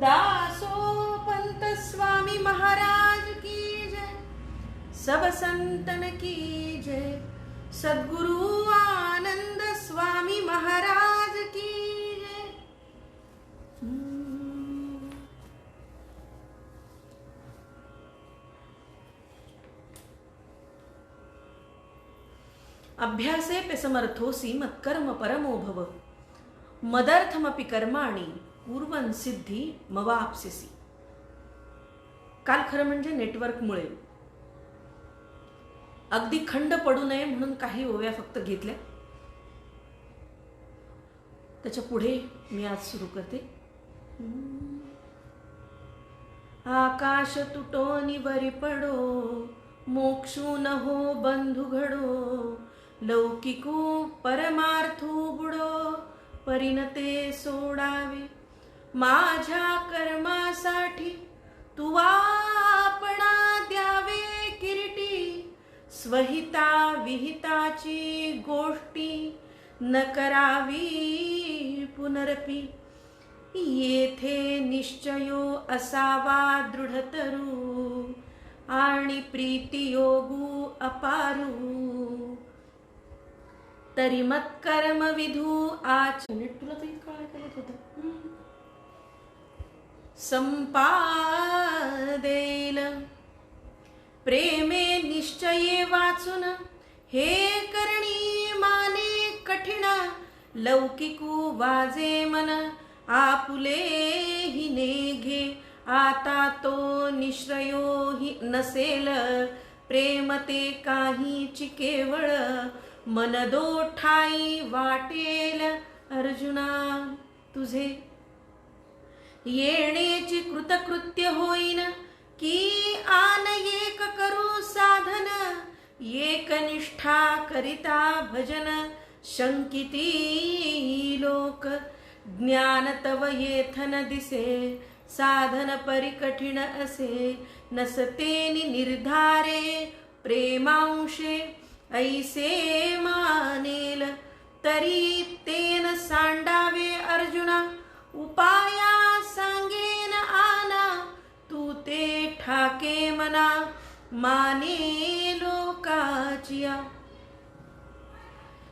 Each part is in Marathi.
दासो पंत स्वामी महाराज की जय, सब संतन की जय, सद्गुरु आनंद स्वामी महाराज की जय। अभ्यासेऽपि समर्थोऽसि मत्कर्म परमो भव, मदर्थमपि कर्माणि कुर्वन् सिद्धी मवाप्स्यसि। काल खरं म्हणजे नेटवर्कमुळे अगदी खंड पडू नये म्हणून काही ओव्या फक्त घेतल्या. त्याच्या पुढे मी आज सुरू करते. आकाश तुटो निवरी पडो, मोक्षू न हो बंधु घडो, लौकिको परमार्थो बुडो, परिणते सोडावे माझ्या कर्मासाठी, तू आपणा द्यावे किरीटी, स्वहिता विहिताची गोष्टी न करावी पुनरपी, येथे निश्चयो असावा दृढतरू, आणि प्रीती योगू अपारू, तरी मत्कर्म विधू आचरण. तुला तर इतकं ऐकत होतं. संपादेल प्रेमे निश्चये वाचून, हे करणी माने कठीण, लौकिकू वाजे मन, आपुले हि नेघे, आता तो निश्रयो हि नसेल, प्रेम ते काहीची केवळ, मन दो ठाई वाटेल अर्जुना तुझे, येण्याची कृतकृत्य होईन, की आन एक करू साधन, एकनिष्ठा करिता भजन, शंकिती लोक, ज्ञान तव येथन दिसे, साधन परिकठीण असे, नसतेनि निर्धारे, प्रेमांशे ऐसे मानेल, तरी तेन सांडावे अर्जुना, उपाया सांगेन आना, तू ते ठाके मना, माने लोकाचिया.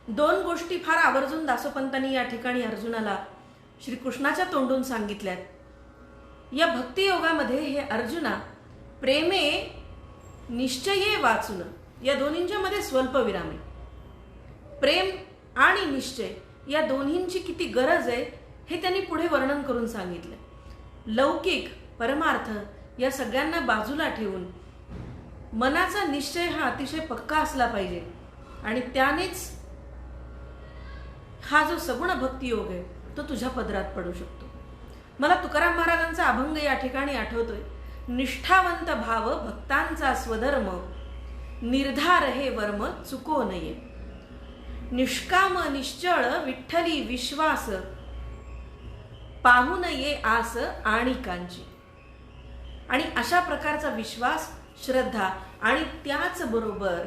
दोन गोष्टी फार आवर्जून दासोपंतांनी या ठिकाणी अर्जुनाला श्रीकृष्णाच्या तोंडून सांगितल्यात. या भक्तियोगामध्ये हे अर्जुना, प्रेमे निश्चये वाचून, या दोन्हींच्या मध्ये स्वल्प विराम आहे. प्रेम आणि निश्चय या दोन्हींची किती गरज आहे हे त्यांनी पुढे वर्णन करून सांगितलं. लौकिक परमार्थ या सगळ्यांना बाजूला ठेवून मनाचा निश्चय हा अतिशय पक्का असला पाहिजे, आणि त्यानेच हा जो सगुण भक्तियोग आहे तो तुझ्या पदरात पडू शकतो. मला तुकाराम महाराजांचा अभंग या ठिकाणी आठवतोय. निष्ठावंत भाव भक्तांचा स्वधर्म, निर्धार हे वर्म चुको नये, निष्काम निश्चळ विठ्ठली विश्वास, पाहू नये आस आणिकांची. आणि अशा प्रकारचा विश्वास, श्रद्धा आणि त्याच बरोबर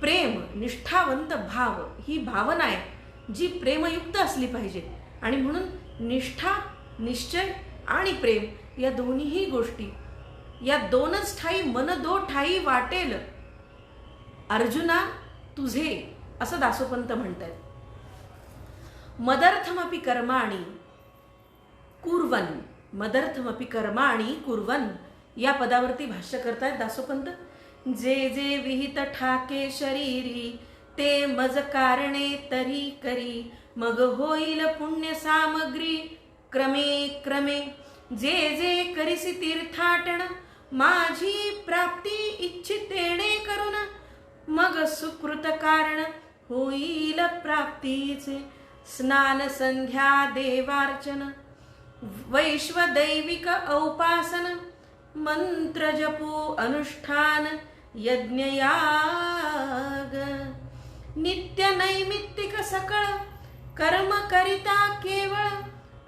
प्रेम, निष्ठावंत भाव ही भावना आहे जी प्रेमयुक्त असली पाहिजे. आणि म्हणून निष्ठा, निश्चय आणि प्रेम या दोन्हीही गोष्टी, या दोनच ठाई मन दो ठाई वाटेल अर्जुना तुझे, असं दासोपंत म्हणतात. मदर्थमपि कर्माणि कुर्वन, मदर्थमपि कर्माणि कुर्वन या पदावरती भाष्य करतायत दासोपंत. जे जे विहित ठाके शरीरी, ते मज कारणे तरी करी, मग होईल पुण्य सामग्री क्रमे क्रमे. जे जे करिसी तीर्थाटन, माझी प्राप्ती इच्छितेने करून, मग सुकृत कारण होईल प्राप्तीचे. स्नान संध्या देवार्चन, वैश्वदैविक औपासन, मंत्र जपो अनुष्ठान यज्ञयाग, नित्य नैमित्तिक सकळ कर्म करिता केवळ,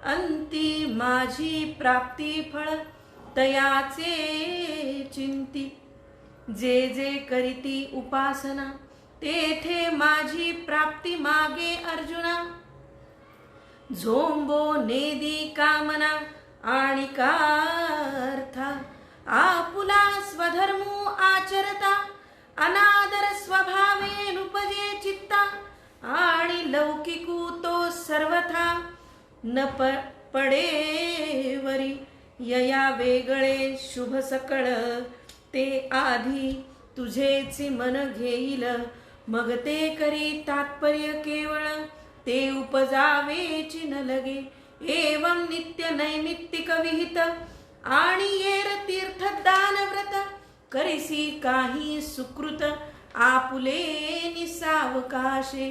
अंती माझी प्राप्ती फळ तयाचे चिंती. जे जे करीती उपासना, तेथे माझी प्राप्ती मागे अर्जुना. झोंबो नेदी कामना, आणि कार्था आपुला स्वधर्मो आचरता अनादर स्वभावे नुपजे चित्ता आणि लौकिकू तो सर्वथा न पडेवरी यया वेगळे शुभ सकळ ते आधी तुझेची मन घेईल मग ते करी तात्पर्य केवळ ते उपजावेची न लगे एवं नित्य नैमित्तिक विहित आणि येर तीर्थ दान व्रत करिसी काही सुकृत आपुले निसावकाशे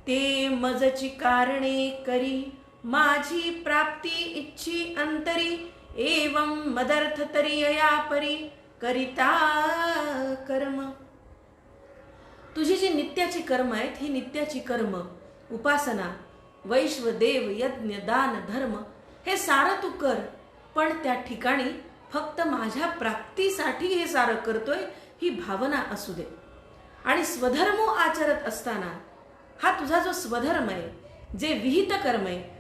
ते मजची कारणे करी माझी प्राप्ती इच्छी अंतरी एवं मदर्थ तरी या परी करिता कर्म. तुझी जी नित्याची कर्म आहेत ही नित्याची कर्म उपासना वैश्व देव यज्ञ दान धर्म हे सारं तू कर, पण त्या ठिकाणी फक्त माझ्या प्राप्तीसाठी हे सारं करतोय ही भावना असू दे. आणि स्वधर्म आचरत असताना हा तुझा जो स्वधर्म आहे जे विहित कर्म आहे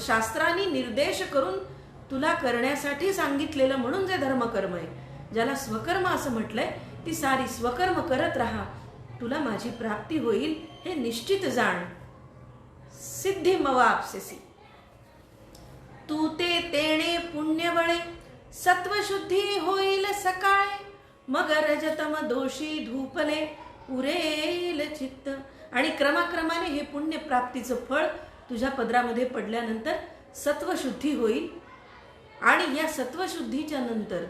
शास्त्रांनी निर्देश करून तुला करण्यासाठी सांगितलेलं म्हणून जे धर्मकर्म आहे ज्याला स्वकर्म असं म्हटलंय ती सारी स्वकर्म करत राहा, तुला माझी प्राप्ती होईल हे निश्चित जाण. सिद्धी मवापसेसी तू ते तेणे पुण्यबळे सत्वशुद्धी होईल सकाळे मग रजतम दोषी धूपले उरेल चित्त. आणि क्रमाक्रमाने हे पुण्य प्राप्तीचं फळ तुझ्या पदरामध्ये पडल्यानंतर सत्वशुद्धी होईल. आणि या सत्वशुद्धीच्या नंतर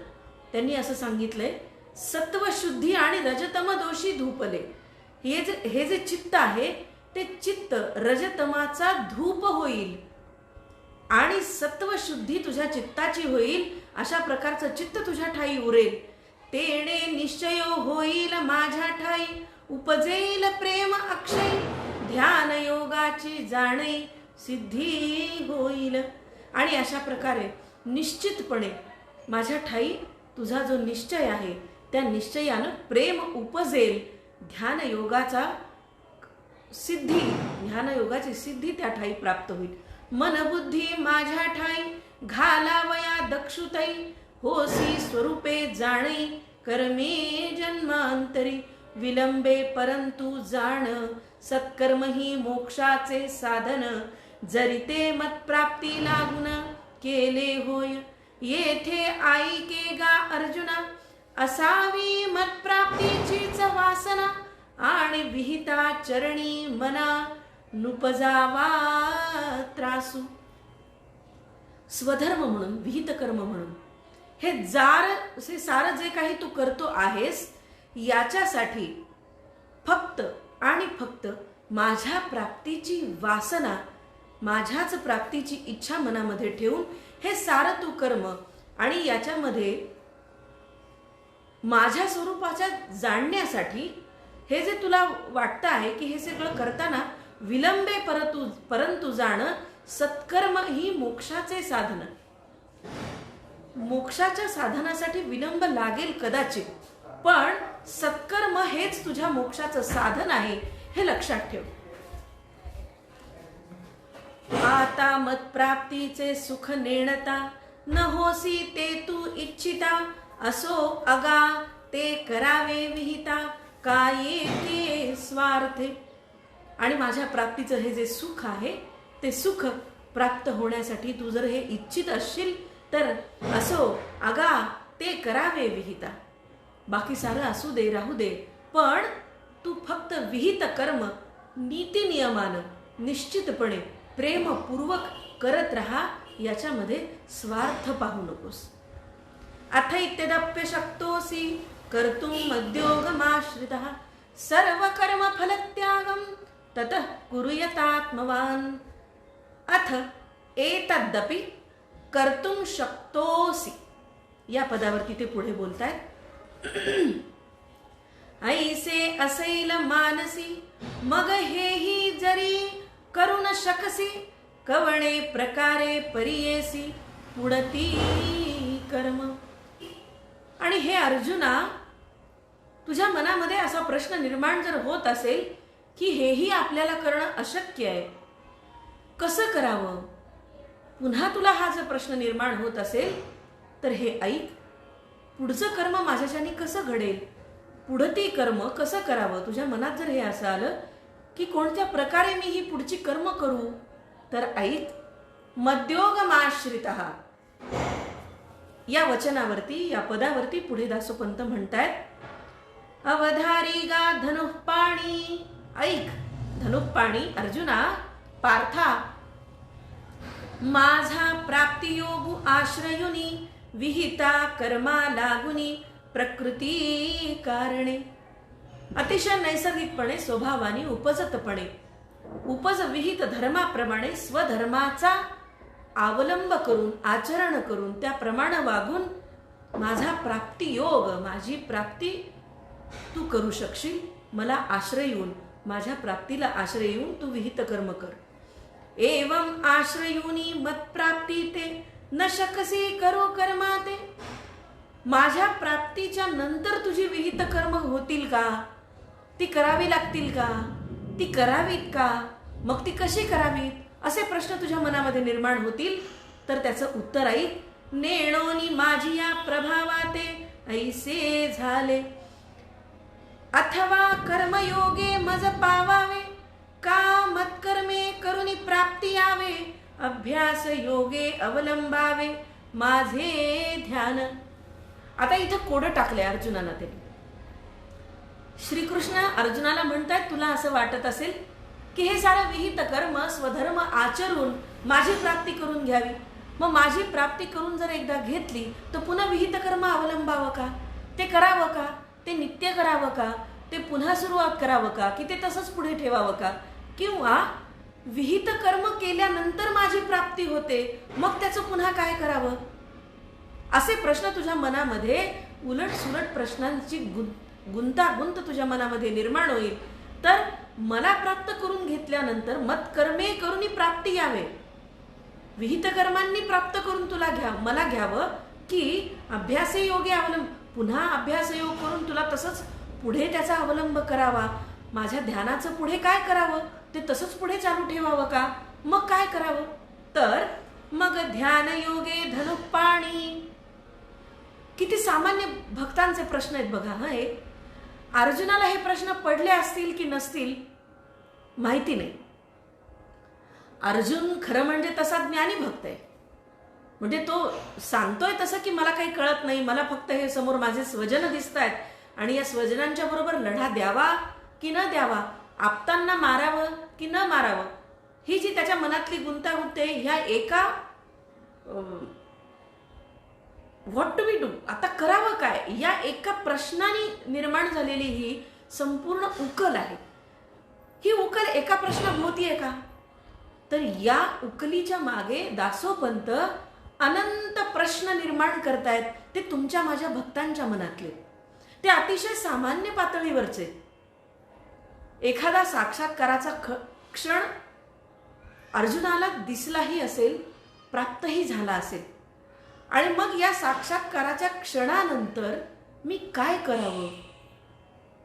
त्यांनी असं सांगितलंय सत्वशुद्धी आणि रजतम दोषी धूपले. हे जे चित्त आहे ते चित्त रजतमाचा धूप होईल आणि सत्वशुद्धी तुझ्या चित्ताची होईल. अशा प्रकारचं चित्त तुझ्या ठाई उरेल. तेणे निश्चय होईल माझ्या ठाई उपजेल प्रेम अक्षय ध्यान योगाची जाणे सिद्धी होईल. आणि अशा प्रकारे निश्चितपणे माझ्या ठाई तुझा जो निश्चय आहे त्या निश्चयानं प्रेम उपजेल. ध्यान योगाची सिद्धी त्या ठाई प्राप्त होईल. मन बुद्धी माझ्या ठाई घालावया दक्षुतई होसी स्वरूपे जाणे कर्मे जन्मांतरी विलंबे परंतु जाण सत्कर्म ही मोक्षाचे साधन जरी ते मतप्राप्ती लागून केले होय येथे ऐके गा अर्जुना असावी मतप्राप्तीचीच वासना आणि विहिता चरणी मना नुपजावा त्रासू. स्वधर्म म्हणून विहित कर्म म्हणून हे सारं जे काही तू करतो आहेस याच्यासाठी फक्त आणि फक्त माझ्या प्राप्तीची वासना माझ्याच प्राप्तीची इच्छा मनामध्ये ठेवून हे सारं तू कर्म आणि याच्यामध्ये माझ्या स्वरूपाच्या जाणण्यासाठी हे जे तुला वाटतं आहे की हे सगळं करताना विलंबे परंतु जाण सत्कर्म ही मोक्षाचे साधन. मोक्षाच्या साधनासाठी विलंब लागेल कदाचित, पण सत्कर्म हेच तुझ्या मोक्षाचं साधन आहे हे लक्षात ठेव. आता मतप्राप्तीचे सुख नेणता न होसी ते तू इच्छिता असो अगा ते करावे विहिता काय के स्वार्थे. आणि माझ्या प्राप्तीचं हे जे सुख आहे ते सुख प्राप्त होण्यासाठी तू जर हे इच्छित असशील तर असो अगा ते करावे विहिता. बाकी सारं असू दे राहू दे, पण तू फक्त विहित कर्म नीती नियमानं निश्चितपणे प्रेमपूर्वक करत राहा, याच्यामध्ये स्वार्थ पाहू नकोस. अथ इत्यदप्य शक्तोसी कर्तुम मद्योगमाश्रितः सर्व कर्म फलत्यागम ततः कुर्यतात्मवान. अथ एतदपि कर्तुम शक्तोसी या पदावरती ते पुढे बोलतायत. ऐसे असैल मानसी मग हेही जरी करू न शकसी कवणे प्रकारे परियेसी पुढती कर्म. आणि हे अर्जुना, तुझ्या मनामध्ये असा प्रश्न निर्माण जर होत असेल की हेही आपल्याला करणं अशक्य आहे, कसं करावं, पुन्हा तुला हा जर प्रश्न निर्माण होत असेल तर हे ऐक, पुढचं कर्म माझ्याच्याने कसं घडेल, पुढती कर्म कसं करावं. तुझ्या मनात जर हे असं आलं की कोणत्या प्रकारे मी ही पुढची कर्म करू, तर ऐक, मद्योगमाश्रितः या वचनावरती, या पदावरती पुढे दासोपंत म्हणतायत, अवधारी गा धनुःपाणी. ऐक धनुःपाणी अर्जुना, पार्था, माझा प्राप्तियोगू आश्रयुनी विहिता कर्मा लागुनी प्रकृती कारणे. अतिशय नैसर्गिकपणे, स्वभावाने, उपजतपणे, उपज विहित धर्माप्रमाणे स्वधर्माचा अवलंब करून, आचरण करून, त्याप्रमाणे वागून माझा प्राप्तियोग, माझी प्राप्ती तू करू शकशील. मला आश्रय येऊन, माझ्या प्राप्तीला आश्रय येऊन तू विहित कर्म कर. एवं आश्रयुनी मत्प्राप्ती ते न शकसी करो कर्मा ते. माझ्या प्राप्तीच्या नंतर तुझी विहित कर्म होतील का, ती करावी लागतील का, ती करावीत का, मग ती कशी करावीत, असे प्रश्न तुझ्या मनामध्ये निर्माण होतील. तर त्याचं उत्तर ऐक, नेणोनी माझी या प्रभावाते ऐसे झाले, अथवा कर्मयोगे मज पावावे, का मत्कर्मे करुनी प्राप्ती यावे, अभ्यास योगे अवलंबावे माझे ध्यान. आता इथं कोडं टाकलंय अर्जुनाला. ते श्रीकृष्ण अर्जुनाला म्हणतात, तुला असं वाटत असेल की हे सारं विहित कर्म, स्वधर्म आचरून माझी प्राप्ती करून घ्यावी. मग माझी प्राप्ती करून जर एकदा घेतली तर पुन्हा विहित कर्म अवलंबावं का, ते करावं का, ते नित्य करावं का, ते पुन्हा सुरुवात करावं का, की ते तसंच पुढे ठेवावं का, किंवा विहित कर्म केल्यानंतर माझी प्राप्ती होते मग त्याचं पुन्हा काय करावं, असे प्रश्न तुझ्या मनामध्ये, उलट सुलट प्रश्नांची गुंतागुंत तुझ्या मनामध्ये निर्माण होईल. तर मला प्राप्त करून घेतल्यानंतर मत्कर्मे करूनी प्राप्ती यावे, विहित कर्मांनी प्राप्त करून तुला मला घ्यावं, की अभ्यासे योगे अवलंब, पुन्हा अभ्यासयोग करून तुला तसंच पुढे त्याचा अवलंब करावा. माझ्या ध्यानाचं पुढे काय करावं, ते तसंच पुढे चालू ठेवावं का, मग काय करावं. तर मग ध्यान योगे धनुःपाणी. किती सामान्य भक्तांचे प्रश्न आहेत बघा. हे अर्जुनाला हे प्रश्न पडले असतील की नसतील माहिती नाही. अर्जुन खरं म्हणजे तसा ज्ञानी भक्त आहे. म्हणजे तो सांगतोय तसं की मला काही कळत नाही, मला फक्त हे समोर माझे स्वजन दिसत आहेत आणि या स्वजनांच्या बरोबर लढा द्यावा की न द्यावा, आपतांना मारावं की न मारावं, ही जी त्याच्या मनातली गुंतागुंत आहे, ह्या एका व्हॉट टू बी डू, आता करावं काय, या एका प्रश्नाने निर्माण झालेली ही संपूर्ण उकल आहे. ही उकल एका प्रश्नाभोवती आहे का, तर या उकलीच्या मागे दासोपंत अनंत प्रश्न निर्माण करतायत. ते तुमच्या माझ्या भक्तांच्या मनातले, ते अतिशय सामान्य पातळीवरचे. एखादा साक्षात्काराचा क्षण अर्जुनाला दिसलाही असेल, प्राप्तही झाला असेल, आणि मग या साक्षात्काराच्या क्षणानंतर मी काय करावं,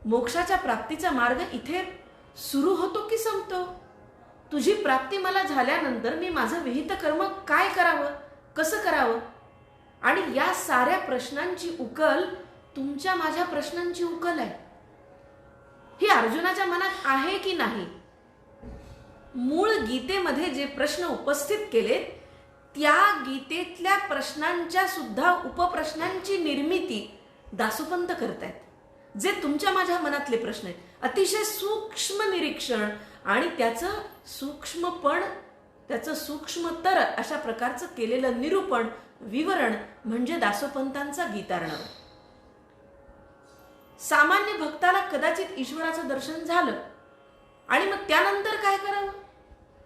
मोक्षाच्या प्राप्तीचा मार्ग इथे सुरू होतो की संपतो, तुझी प्राप्ती मला झाल्यानंतर मी माझं विहित कर्म काय करावं, कसं करावं, आणि या साऱ्या प्रश्नांची उकल तुमच्या माझ्या प्रश्नांची उकल आहे. ही अर्जुनाच्या मनात आहे की नाही. मूळ गीतेमध्ये जे प्रश्न उपस्थित केलेत त्या गीतेतल्या प्रश्नांच्या सुद्धा उपप्रश्नांची निर्मिती दासोपंत करतायत, जे तुमच्या माझ्या मनातले प्रश्न आहेत. अतिशय सूक्ष्म निरीक्षण आणि त्याचं सूक्ष्मपण, त्याचं सूक्ष्मतर अशा प्रकारचं केलेलं निरूपण, विवरण म्हणजे दासोपंतांचा गीतार्णव. सामान्य भक्ताला कदाचित ईश्वराचं दर्शन झालं आणि मग त्यानंतर काय करावं,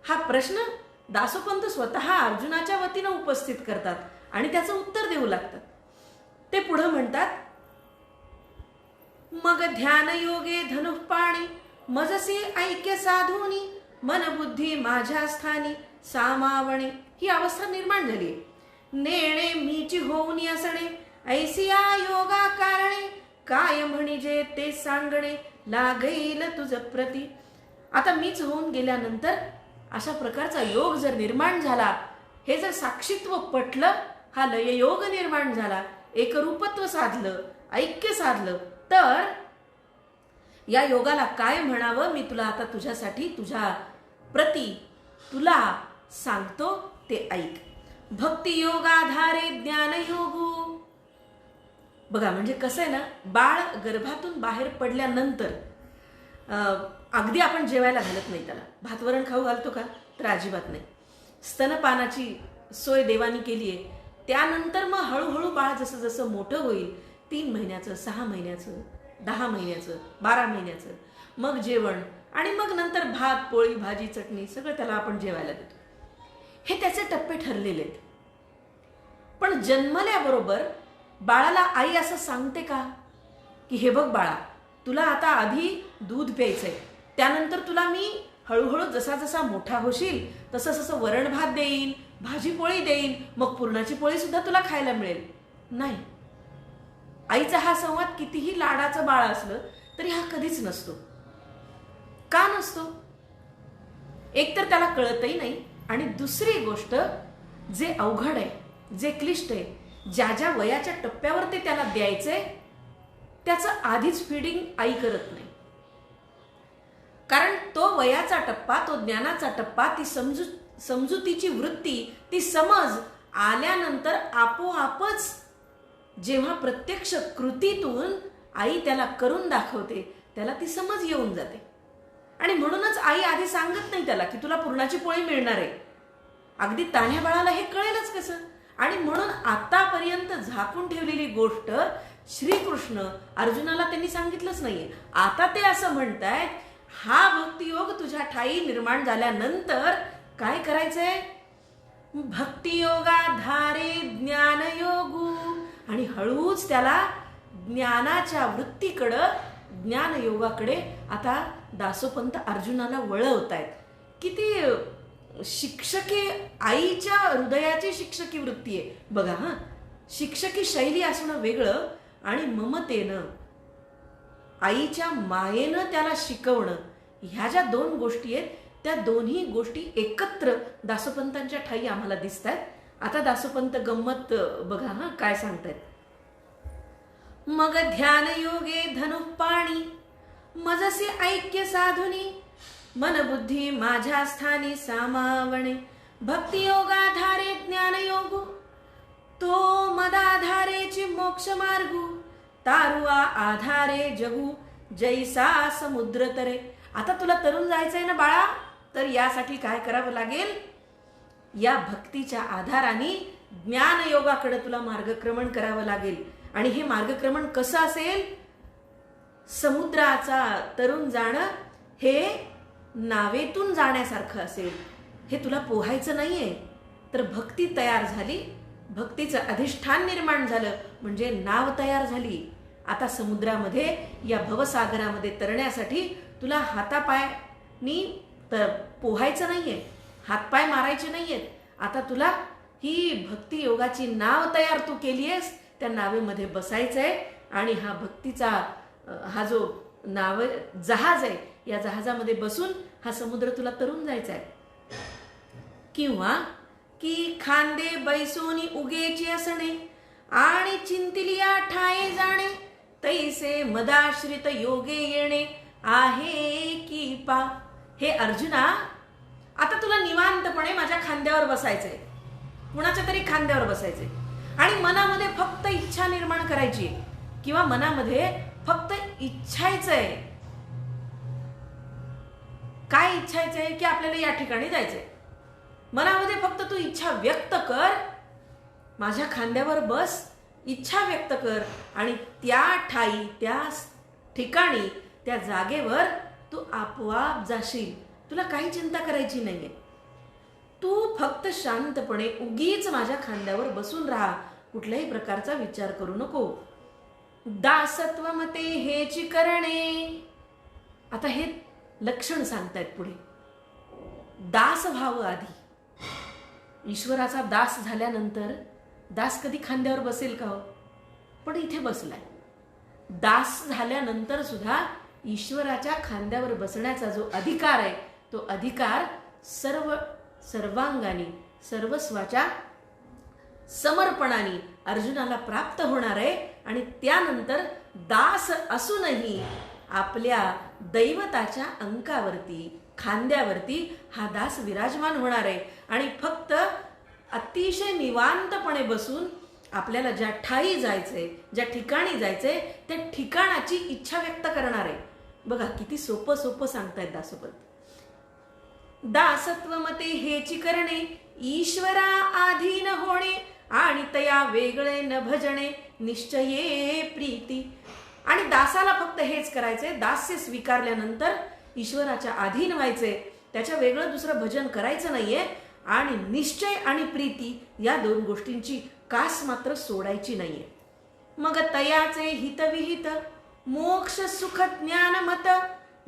हा प्रश्न दासोपंत स्वतः अर्जुनाच्या वतीनं उपस्थित करतात आणि त्याचं उत्तर देऊ लागतात. ते पुढे म्हणतात, मग ध्यान योगे धनुःपाणी मजसे ऐक्य साधूनी मन बुद्धी माझ्या स्थानी सामावणे. ही अवस्था निर्माण झाली. नेणे मीची होऊन असणे ऐसिया योगा कारणे काय म्हणजे ते सांगणे लागेल तुझ प्रती. आता मीच होऊन गेल्यानंतर अशा प्रकारचा योग जर निर्माण झाला हे जर साक्षीत्व पटलं, हा लययोग निर्माण झाला, एकरूपत्व साधलं, ऐक्य साधलं, तर या योगाला काय म्हणावं मी तुला आता तुझ्यासाठी, तुझ्या प्रती तुला सांगतो, ते ऐक. भक्ती योगाधारे ज्ञानयोगू. बघा, म्हणजे कसं आहे ना, बाळ गर्भातून बाहेर पडल्यानंतर अगदी आपण जेवायला घालत नाही त्याला. भातवरण खाऊ घालतो का? तर अजिबात नाही. स्तनपानाची सोय देवानी केली आहे. त्यानंतर मग हळूहळू बाळ जसं जसं मोठं होईल, 3 महिन्याचं, 6 महिन्याचं, 10 महिन्याचं, 12 महिन्याचं, मग जेवण, आणि मग नंतर भात, पोळी, भाजी, चटणी सगळं त्याला आपण जेवायला देतो. हे त्याचे टप्पे ठरलेले आहेत. पण जन्मल्याबरोबर बाळाला आई असं सांगते का की हे बघ बाळा, तुला आता आधी दूध प्यायचंय, त्यानंतर तुला मी हळूहळू जसा जसा मोठा होशील तसं तसं वरण भात देईन, भाजी पोळी देईन, मग पुरणाची पोळी सुद्धा तुला खायला मिळेल? नाही. आईचा हा संवाद कितीही लाडाचं बाळ असलं तरी हा कधीच नसतो. का नसतो? एकतर त्याला कळतही नाही, आणि दुसरी गोष्ट, जे अवघड आहे, जे क्लिष्ट आहे, ज्या ज्या वयाच्या टप्प्यावर ते त्याला द्यायचंय त्याचं आधीच फीडिंग आई करत नाही. कारण तो वयाचा टप्पा, तो ज्ञानाचा टप्पा, ती समजुतीची वृत्ती, ती समज आल्यानंतर आपोआपच जेव्हा प्रत्यक्ष कृतीतून आई त्याला करून दाखवते, त्याला ती समज येऊन जाते. आणि म्हणूनच आई आधी सांगत नाही त्याला की तुला पुरणाची पोळी मिळणार आहे. अगदी तान्ह्या बाळाला हे कळेलच कसं? आणि म्हणून आतापर्यंत झाकून ठेवलेली गोष्ट श्रीकृष्ण अर्जुनाला त्यांनी सांगितलंच नाहीये. आता ते असं म्हणतायत, हा भक्तियोग तुझ्या ठाई निर्माण झाल्यानंतर काय करायचंय? भक्तियोगाधारे ज्ञानयोगू. आणि हळूच त्याला ज्ञानाच्या वृत्तीकडं, ज्ञानयोगाकडे आता दासोपंत अर्जुनाला वळवतायत. किती शिक्षकी, आईच्या हृदयाची शिक्षकी वृत्ती आहे बघा. हा, शिक्षकी शैली असणं वेगळं, आणि ममतेनं, आईच्या मायेनं त्याला शिकवणं, ह्या ज्या 2 गोष्टी आहेत, त्या दोन्ही गोष्टी एकत्र दासोपंतांच्या ठाई आम्हाला दिसत आहेत. आता दासोपंत गंमत बघा हा काय सांगतायत. मग ध्यान योगे धनु पाणी, मजसे ऐक्य साधुनी, मन बुद्धी माझ्या स्थानी सामावणे. भक्ती योगाधारे ज्ञानयोगू, तो मदाधारेची मोक्ष मार्गू, तारुआ आधारे जगू, जैसा समुद्र तरे. आता तुला तरुण जायचंय ना बाळा, तर यासाठी काय करावं लागेल? या भक्तीच्या आधाराने ज्ञानयोगाकडे तुला मार्गक्रमण करावं लागेल. आणि हे मार्गक्रमण कसं असेल? समुद्राचा तरुण जाणं हे नावेतून जाण्यासारखं असेल. हे तुला पोहायचं नाहीये. तर भक्ती तयार झाली, भक्तीचं अधिष्ठान निर्माण झालं, म्हणजे नाव तयार झाली. आता समुद्रामध्ये, या भवसागरामध्ये तरण्यासाठी तुला हातापायनी तर पोहायचं नाहीये, हातपाय मारायचे नाहीयेत. आता तुला ही भक्ती योगाची नाव तयार तू केली आहेस, त्या नावेमध्ये बसायचंय. आणि हा भक्तीचा हा जो नाव जहाज आहे, या जहाजामध्ये बसून हा समुद्र तुला तरून जायचा आहे. किंवा की खांदे बैसोनी उगेची असणे, आणि चिंतिलिया ठाये जाणे, तैसे मदाश्रित योगे येणे आहे की पा. हे अर्जुना, आता तुला निवांतपणे माझ्या खांद्यावर बसायचंय, कुणाच्या तरी खांद्यावर बसायचंय, आणि मनामध्ये फक्त इच्छा निर्माण करायची, किंवा मनामध्ये फक्त इच्छायचंय. काय इच्छायचंय? की आपल्याला या ठिकाणी जायचंय. मनामध्ये फक्त तू इच्छा व्यक्त कर, माझ्या खांद्यावर बस, इच्छा व्यक्त कर, आणि त्या ठाई, त्या ठिकाणी, त्या जागेवर तू आपोआप जाशील. तुला काही चिंता करायची नाहीये. तू फक्त शांतपणे उगीच माझ्या खांद्यावर बसून राहा, कुठल्याही प्रकारचा विचार करू नको. दासत्व मते हेची करणे. आता हे लक्षण सांगतायत पुढे. दास व्हावं आधी. ईश्वराचा दास झाल्यानंतर दास कधी खांद्यावर बसेल का हो? पण इथे बसलाय. दास झाल्यानंतर सुद्धा ईश्वराच्या खांद्यावर बसण्याचा जो अधिकार आहे, तो अधिकार सर्वांगाने, सर्वस्वाच्या समर्पणाने अर्जुनाला प्राप्त होणार आहे. आणि त्यानंतर दास असूनही आपल्या दैवताच्या अंकावरती, खांद्यावरती हा दास विराजमान होणार आहे. आणि फक्त अतिशय निवांतपणे बसून आपल्याला ज्या ठाई जायचंय, ज्या ठिकाणी जायचंय, त्या ठिकाणाची इच्छा व्यक्त करणार आहे. बघा किती सोपं सोपं सांगतायत दासोपंत. दासत्व मते हेची करणे, ईश्वरा अधीन होणे, आणि तया वेगळे न भजणे, निश्चये प्रीती. आणि दासाला फक्त हेच करायचंय, दास्य स्वीकारल्यानंतर ईश्वराच्या अधीन व्हायचंय, त्याच्या वेगळं दुसरं भजन करायचं नाहीये. आणि निश्चय आणि प्रीती या दोन गोष्टींची कास मात्र सोडायची नाहीये. मग तयाचे हितविहित, मोक्ष सुख ज्ञान मत,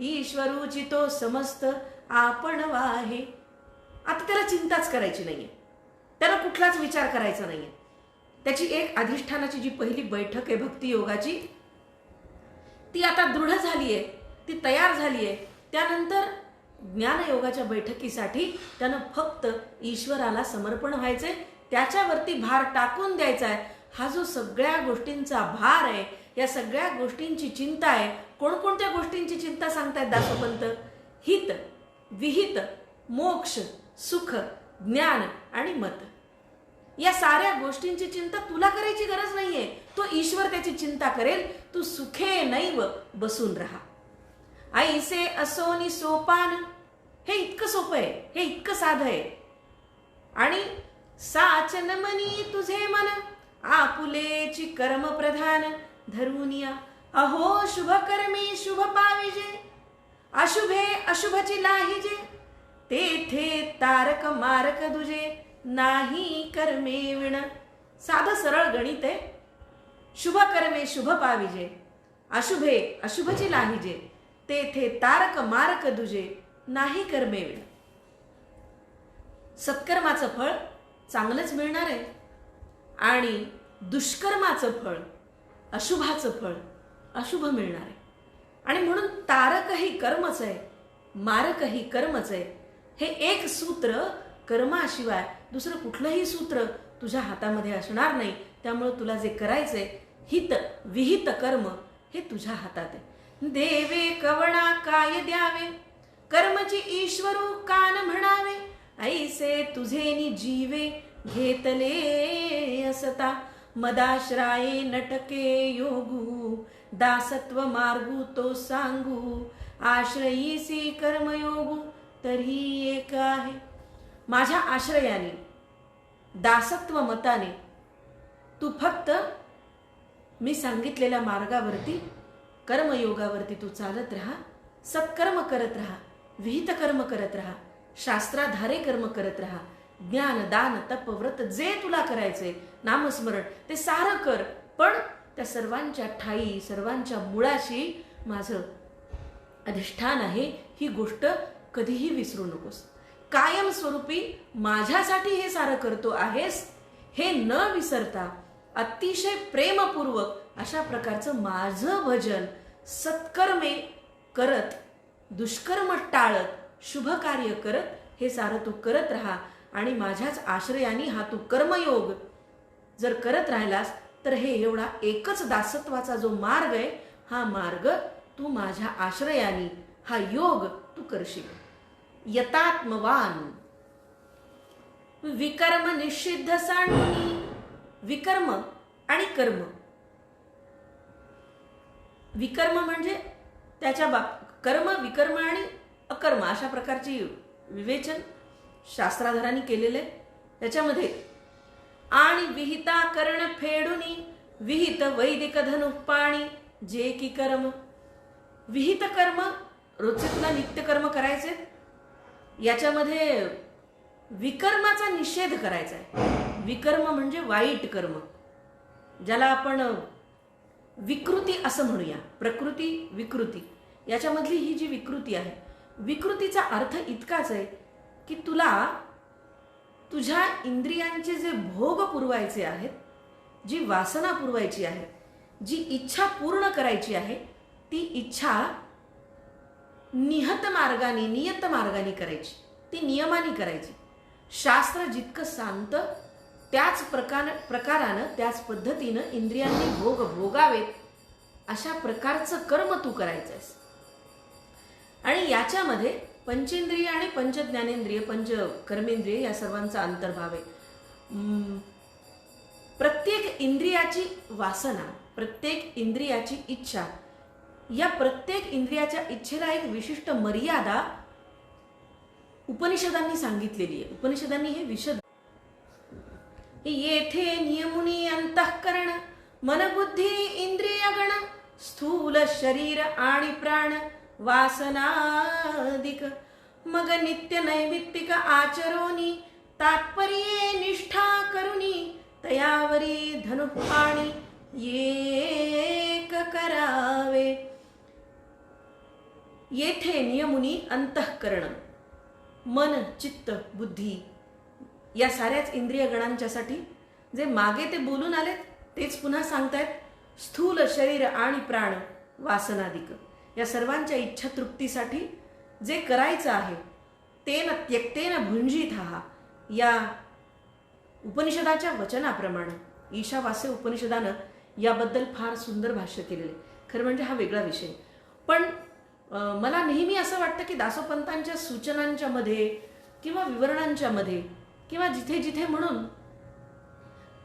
ईश्वरूचितो समस्त आपण वाहे. आता त्याला चिंताच करायची नाहीये, त्याला कुठलाच विचार करायचा नाहीये. त्याची एक अधिष्ठानाची जी पहिली बैठक आहे भक्तियोगाची, ती आता दृढ झालीये, ती तयार झालीये. त्यानंतर ज्ञानयोगाच्या बैठकीसाठी त्यानं फक्त ईश्वराला समर्पण व्हायचंय, त्याच्यावरती भार टाकून द्यायचा आहे. हा जो सगळ्या गोष्टींचा भार आहे, या सगळ्या गोष्टींची चिंता आहे. कोणकोणत्या गोष्टींची चिंता सांगतायत दासोपंत? हित, विहित, मोक्ष, सुख, ज्ञान आणि मत. या साऱ्या गोष्टींची चिंता तुला करायची गरज नाहीये, तो ईश्वर त्याची चिंता करेल. तू सुखे नैव बसून राहा. ऐसे असोनी सोपान, हे इतकं सोपं आहे, हे इतकं साधं आहे. आणि साचन मनी तुझे मन, आपुलेची कर्म प्रधान, धरुनिया अहो शुभ कर्मी शुभ पाविजे, अशुभे अशुभची लाहिजे, तेथे तारक मारक दुजे, नाही कर्मे विण. साधं सरळ गणित आहे. शुभ कर्मे शुभ पाविजे, अशुभे अशुभची लाहिजे, तेथे तारक मारक दुजे, नाही कर्मे विण. सत्कर्माचं फळ चांगलंच मिळणार आहे, आणि दुष्कर्माचं फळ, अशुभाचं फळ अशुभ मिळणार आहे. आणि म्हणून तारकही कर्मच आहे, मारकही कर्मच आहे. हे एक सूत्र, कर्माशिवाय दुसरं कुठलंही सूत्र तुझ्या हातामध्ये असणार नाही. त्यामुळे तुला जे करायचंय, हित विहित कर्म, हे तुझ्या हातात आहे. देवे कवणा काय द्यावे, कर्मची ईश्वरू कान म्हणावे, ऐसे तुझेनी जीवे घेतले असता, मदाश्राये नटके योगू, दासत्व मार्गू तो सांगू, आश्रयीसी कर्मयोगू तरी एक आहे. माझ्या आश्रयाने, दासत्व मताने तू फक्त मी सांगितलेल्या मार्गावरती, कर्मयोगावरती तू चालत राहा. सत्कर्म करत राहा, विहित कर्म करत राहा, शास्त्राधारे कर्म करत राहा. ज्ञान दान तप व्रत जे तुला करायचे, नामस्मरण, ते सारं कर. पण त्या सर्वांच्या ठाई, सर्वांच्या मुळाशी माझं अधिष्ठान आहे, ही गोष्ट कधीही विसरू नकोस. कायमस्वरूपी माझ्यासाठी हे सारं करतो आहेस, हे न विसरता अतिशय प्रेमपूर्वक अशा प्रकारचं माझं भजन सत्कर्मे करत, दुष्कर्म टाळत, शुभ कार्य करत, हे सारं तू करत राहा. आणि माझ्याच आश्रयाने हा तू कर्मयोग जर करत राहिलास, तर हे एवढा एकच दासत्वाचा जो मार्ग आहे, हा मार्ग तू माझ्या आश्रयाने, हा योग तू करशील. यतात्मवान विकर्म निषिद्ध सांडूनी. विकर्म आणि कर्म, विकर्म म्हणजे त्याच्या कर्म, विकर्म आणि अकर्म अशा प्रकारची विवेचन शास्त्राधारांनी केलेले. त्याच्यामध्ये आणि विहिता कर्ण फेडुनी, विहित वैदिक धनु पाणी, जे की कर्म. विहित कर्म रोजचे तुला नित्य कर्म करायचे, याच्यामध्ये विकर्माचा निषेध करायचा आहे. विकर्म म्हणजे वाईट कर्म, ज्याला आपण विकृती असं म्हणूया. प्रकृती, विकृती, याच्यामधली ही जी विकृती आहे, विकृतीचा अर्थ इतकाच आहे की तुला तुझ्या इंद्रियांचे जे भोग पुरवायचे आहेत, जी वासना पुरवायची आहे, जी इच्छा पूर्ण करायची आहे, ती इच्छा नियत मार्गाने करायची, ती नियमाने करायची. शास्त्र जितकं सांगतं त्याच प्रकारानं त्याच पद्धतीनं इंद्रियांनी भोगावेत अशा प्रकारचं कर्म तू करायचंयस. आणि याच्यामध्ये पंचेंद्रिय आणि पंचज्ञानेंद्रिय पंच कर्मेंद्रिय या सर्वांचा अंतर्भाव आहे. प्रत्येक इंद्रियाची वासना, प्रत्येक इंद्रियाची इच्छा, या प्रत्येक इंद्रियाच्या इच्छेला एक विशिष्ट मर्यादा उपनिषदांनी सांगितलेली आहे. उपनिषदांनी हे विशद येथे नियमुनी अंतःकरण मनबुद्धी इंद्रियगण स्थूल शरीर आणि प्राण वासनादिक मग नित्य नैमित्तिक आचरोनी तात्पर्ये निष्ठा करुनी तयावरी धनुपाणी एक करावे. येथे नियमुनी अंतःकरण मन चित्त बुद्धी या साऱ्याच इंद्रिय गणांच्यासाठी जे मागे ते बोलून आलेत तेच पुन्हा सांगतायत. स्थूल शरीर आणि प्राण वासनादिक या सर्वांच्या इच्छा तृप्तीसाठी जे करायचं आहे तेन त्यक्तेन भुंजितः या उपनिषदाच्या वचनाप्रमाणे ईशावास्य उपनिषदानं याबद्दल फार सुंदर भाष्य केलेले. खरं म्हणजे हा वेगळा विषय. पण मला नेहमी असं वाटतं की दासोपंतांच्या सूचनांच्या मध्ये किंवा विवरणांच्या मध्ये किंवा जिथे जिथे म्हणून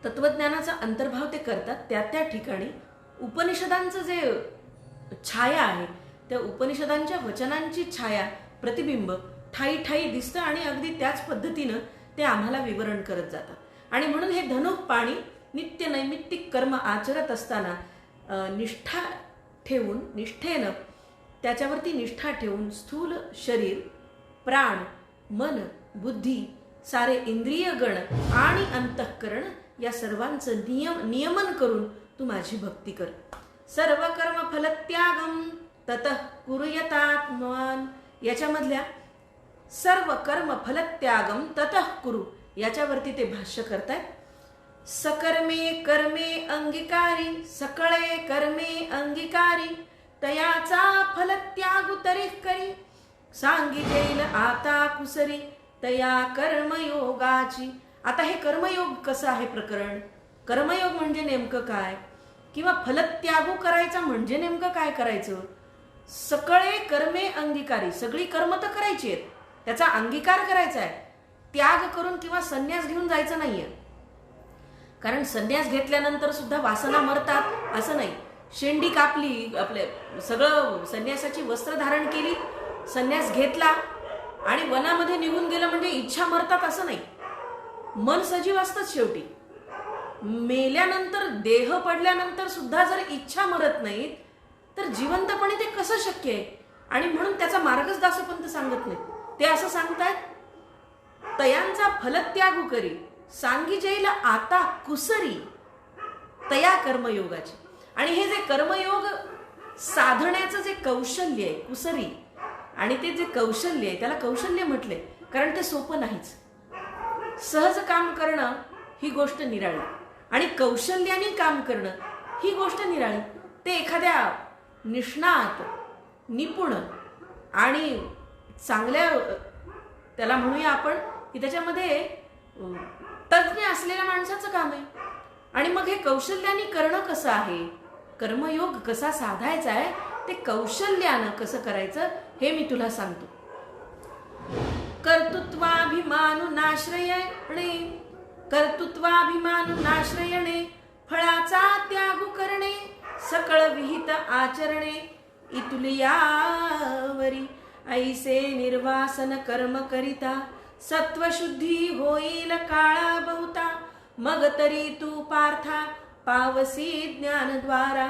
तत्वज्ञानाचा अंतर्भाव ते करतात त्या त्या ठिकाणी उपनिषदांचं जे छाया आहे त्या उपनिषदांच्या वचनांची छाया प्रतिबिंब ठाई ठाई दिसतं आणि अगदी त्याच पद्धतीनं ते आम्हाला विवरण करत जातात. आणि म्हणून हे धनुक पाणी नित्य नैमित्तिक कर्म आचरत असताना निष्ठा ठेवून निष्ठेनं त्याच्यावरती निष्ठा ठेवून स्थूल शरीर प्राण मन बुद्धी सारे इंद्रिय गण आणि अंतःकरण या सर्वांचं नियमन करून तू माझी भक्ती कर. सर्व कर्म फलत्यागम ततः कुरुयतात्मवान याच्यामधल्या सर्व कर्म फलत्यागम ततः कुरु याच्यावरती ते भाष्य करतायत. सकर्मे कर्मे अंगीकारी सकळे कर्मे अंगीकारी तयाचा फलत्यागु तरी करी सांगितलेल आता कुसरी तया कर्मयोगाची. आता हे कर्मयोग कसं आहे प्रकरण? कर्मयोग म्हणजे नेमकं काय किंवा फलत्यागू करायचा म्हणजे नेमकं काय करायचं? सकळे कर्मे अंगीकारी सगळी कर्म तर करायची आहेत त्याचा अंगीकार करायचा आहे. त्याग करून किंवा संन्यास घेऊन जायचं नाहीये. कारण संन्यास घेतल्यानंतर सुद्धा वासना मरतात असं नाही. शेंडी कापली आपले सगळं संन्यासाची वस्त्र धारण केली संन्यास घेतला आणि वनामध्ये निघून गेलं म्हणजे इच्छा मरतात असं नाही. मन सजीव असतं शेवटी. मेल्यानंतर देह पडल्यानंतर सुद्धा जर इच्छा मरत नाहीत तर जिवंतपणे ते कसं शक्य आहे? आणि म्हणून त्याचा मार्गच दासोपंत सांगत नाही. ते असं सांगतायत तयांचा फलत्यागू करी सांगी जैल आता कुसरी तया कर्मयोगाची. आणि हे जे कर्मयोग साधण्याचं जे कौशल्य आहे कुसरी आणि ते जे कौशल्य आहे त्याला कौशल्य म्हटले कारण ते सोपं नाहीच. सहज काम करणं ही गोष्ट निराळी आणि कौशल्याने काम करणं ही गोष्ट निराळी. ते एखाद्या निष्णात निपुण आणि चांगल्या त्याला म्हणूया आपण की त्याच्यामध्ये तज्ञ असलेल्या माणसाचं काम आहे. आणि मग हे कौशल्याने करणं कसं आहे कर्मयोग कसा साधायचा आहे ते कौशल्यानं कसं करायचं हे मी तुला सांगतो. कर्तृत्वाभिमानुनाश्रयणे फळाचा त्याग करणे सकळ विहित आचरणे इतुलियावरी ऐसे निर्वासन कर्म करिता सत्वशुद्धी होईल काळा बहुता मग तरी तू पार्था पावसी ज्ञानद्वारा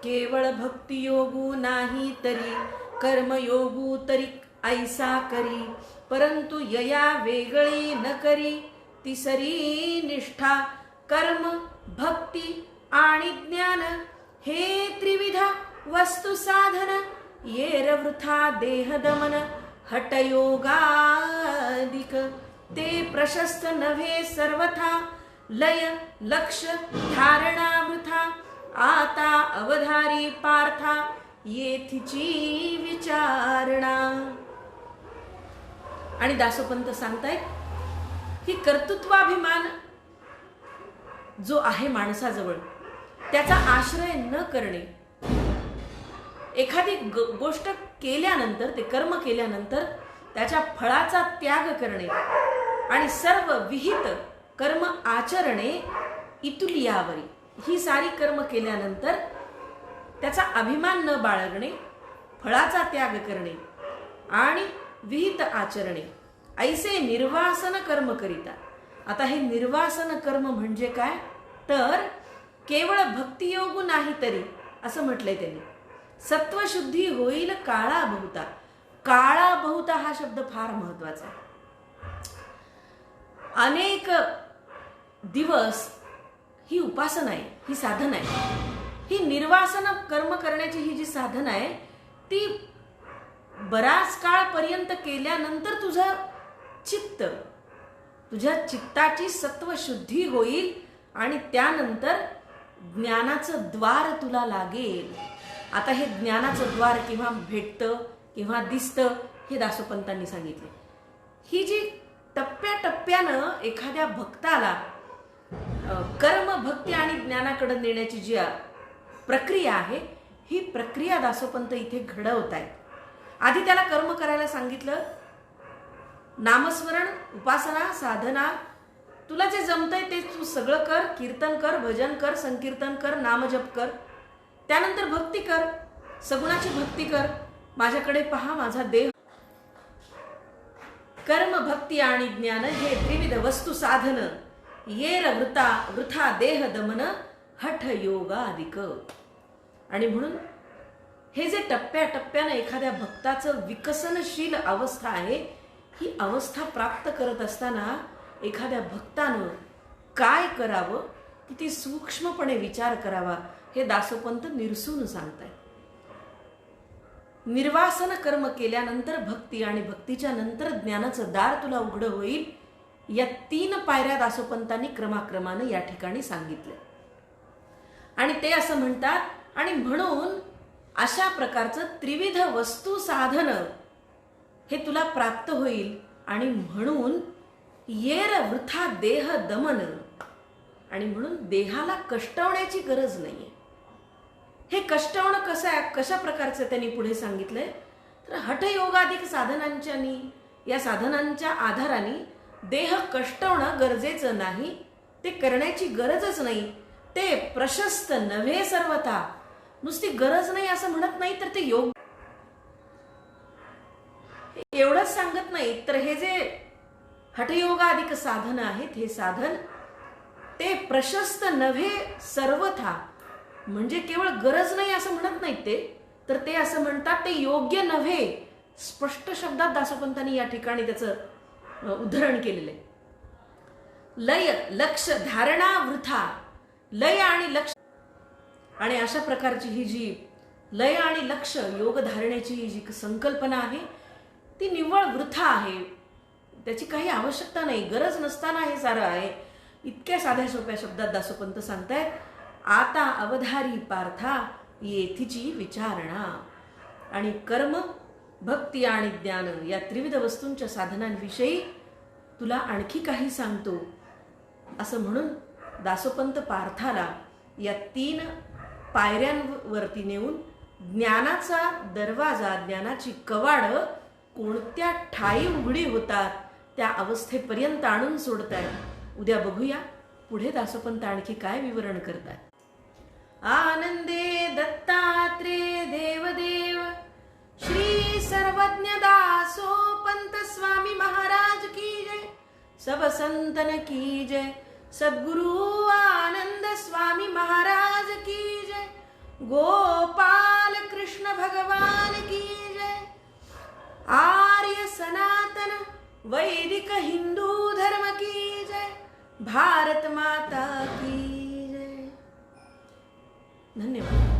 केवळ भक्तियोगू नाही तरी कर्मयोगू तरी ऐसा करी परंतु यया वेगळी न करी तिसरी निष्ठा कर्म भक्ती आणि ज्ञान हे त्रिविधा वस्तु साधन येर वृथा देह दमन हटयोगादिक ते प्रशस्त नव्हे सर्वथा लय लक्ष धारणा वृथा आता अवधारी पार्था येथीची विचारणा. आणि दासोपंत सांगतायत की कर्तृत्वाभिमान जो आहे माणसाजवळ त्याचा आश्रय न करणे, एखादी गोष्ट केल्यानंतर, ते कर्म केल्यानंतर त्याच्या फळाचा त्याग करणे आणि सर्व विहित कर्म आचरणे इतुलियावरी, ही सारी कर्म केल्यानंतर त्याचा अभिमान न बाळगणे, फळाचा त्याग करणे आणि विहित आचरणे, ऐसे निर्वासन कर्म करिता. आता हे निर्वासन कर्म म्हणजे काय, तर केवळ भक्तियोग नाही तरी असं म्हटलंय त्यांनी. सत्वशुद्धी होईल काळा बहुता. काळा बहुता हा शब्द फार महत्वाचा आहे. अनेक दिवस ही उपासना आहे, ही साधना आहे. ही निर्वासन कर्म करण्याची ही जी साधना आहे ती बराच काळ पर्यंत केल्यानंतर तुझ्या चित्ताची सत्वशुद्धी होईल आणि त्यानंतर ज्ञानाचं द्वार तुला लागेल. आता हे ज्ञानाचं द्वार केव्हा भेटतं, केव्हा दिसतं, हे दासोपंतांनी सांगितले. ही जी टप्प्याटप्प्यानं एखाद्या भक्ताला कर्म, भक्ती आणि ज्ञानाकडे नेण्याची जी प्रक्रिया आहे, ही प्रक्रिया दासोपंत इथे घडवत आहेत. आधी त्याला कर्म करायला सांगितलं, नामस्मरण, उपासना, साधना, तुला जे जमतंय ते तू सगळं कर. कीर्तन कर, भजन कर, संकीर्तन कर, नामजप कर. त्यानंतर भक्ती कर, सगुणाची भक्ती कर. माझ्याकडे पहा, माझा देह. कर्म, भक्ती आणि ज्ञान हे त्रिविध वस्तू साधन, येर वृथा देह दमन हठ योगाधिक. आणि म्हणून हे जे टप्प्याटप्प्यानं एखाद्या भक्ताचं विकसनशील अवस्था आहे, ही अवस्था प्राप्त करत असताना एखाद्या भक्तानं काय करावं, किती सूक्ष्मपणे विचार करावा, हे दासोपंत निरसून सांगतायत. निर्वासन कर्म केल्यानंतर भक्ती आणि भक्तीच्या नंतर ज्ञानाचं दार तुला उघडं होईल. या 3 पायऱ्या दासोपंतांनी क्रमाक्रमानं या ठिकाणी सांगितल्या. आणि ते असं म्हणतात, आणि म्हणून अशा प्रकारचं त्रिविध वस्तू साधन हे तुला प्राप्त होईल. आणि म्हणून येर वृथा देह दमन, आणि म्हणून देहाला कष्टवण्याची गरज नाहीये. हे कष्टवणं कसं आहे, कशा प्रकारचं त्यांनी पुढे सांगितलंय, तर हठयोगाधिक साधनांच्यानी, या साधनांच्या आधाराने देह कष्टवणं गरजेचं नाही, ते करण्याची गरजच नाही. ते प्रशस्त नव्हे सर्वथा. नुसती गरज नाही असं म्हणत नाही, तर ते योग एवढंच सांगत नाही, तर हे जे हठयोगाधिक साधन आहेत, हे साधन ते प्रशस्त नव्हे सर्वथा, म्हणजे केवळ गरज नाही असं म्हणत नाहीत ते, तर ते असं म्हणतात ते योग्य नव्हे. स्पष्ट शब्दात दासोपंतांनी या ठिकाणी त्याचं उदाहरण केलेलं आहे. लय, लक्ष, धारणा वृथा. लय आणि लक्ष, आणि अशा प्रकारची ही जी लय आणि लक्ष योग धारणेची जी संकल्पना आहे ती निव्वळ वृथा आहे. त्याची काही आवश्यकता नाही, गरज नसताना हे सारं आहे. इतक्या साध्या सोप्या शब्दात दासोपंत सांगतायत, आता अवधारी पार्था येथीची विचारणा. आणि कर्म, भक्ती आणि ज्ञान या त्रिविध वस्तूंच्या साधनांविषयी तुला आणखी काही सांगतो, असं म्हणून दासोपंत पार्थाला या 3 पायऱ्यांवरती नेऊन ज्ञानाचा दरवाजा, ज्ञानाची कवाड कोणत्या ठाई उघडी होतात त्या अवस्थेपर्यंत आणून सोडतायत. उद्या बघूया पुढे दासोपंत आणखी काय विवरण करतात. आनंदे दत्तात्रेय देवदेव श्री सर्वज्ञ दासोपंत स्वामी महाराज की जय. सब संतन की जय. सद्गुरु आनंद स्वामी महाराज की जय. गोपाल कृष्ण भगवान की जय. आर्य सनातन वैदिक हिंदू धर्म की जय. भारत माता की जय. धन्यवाद.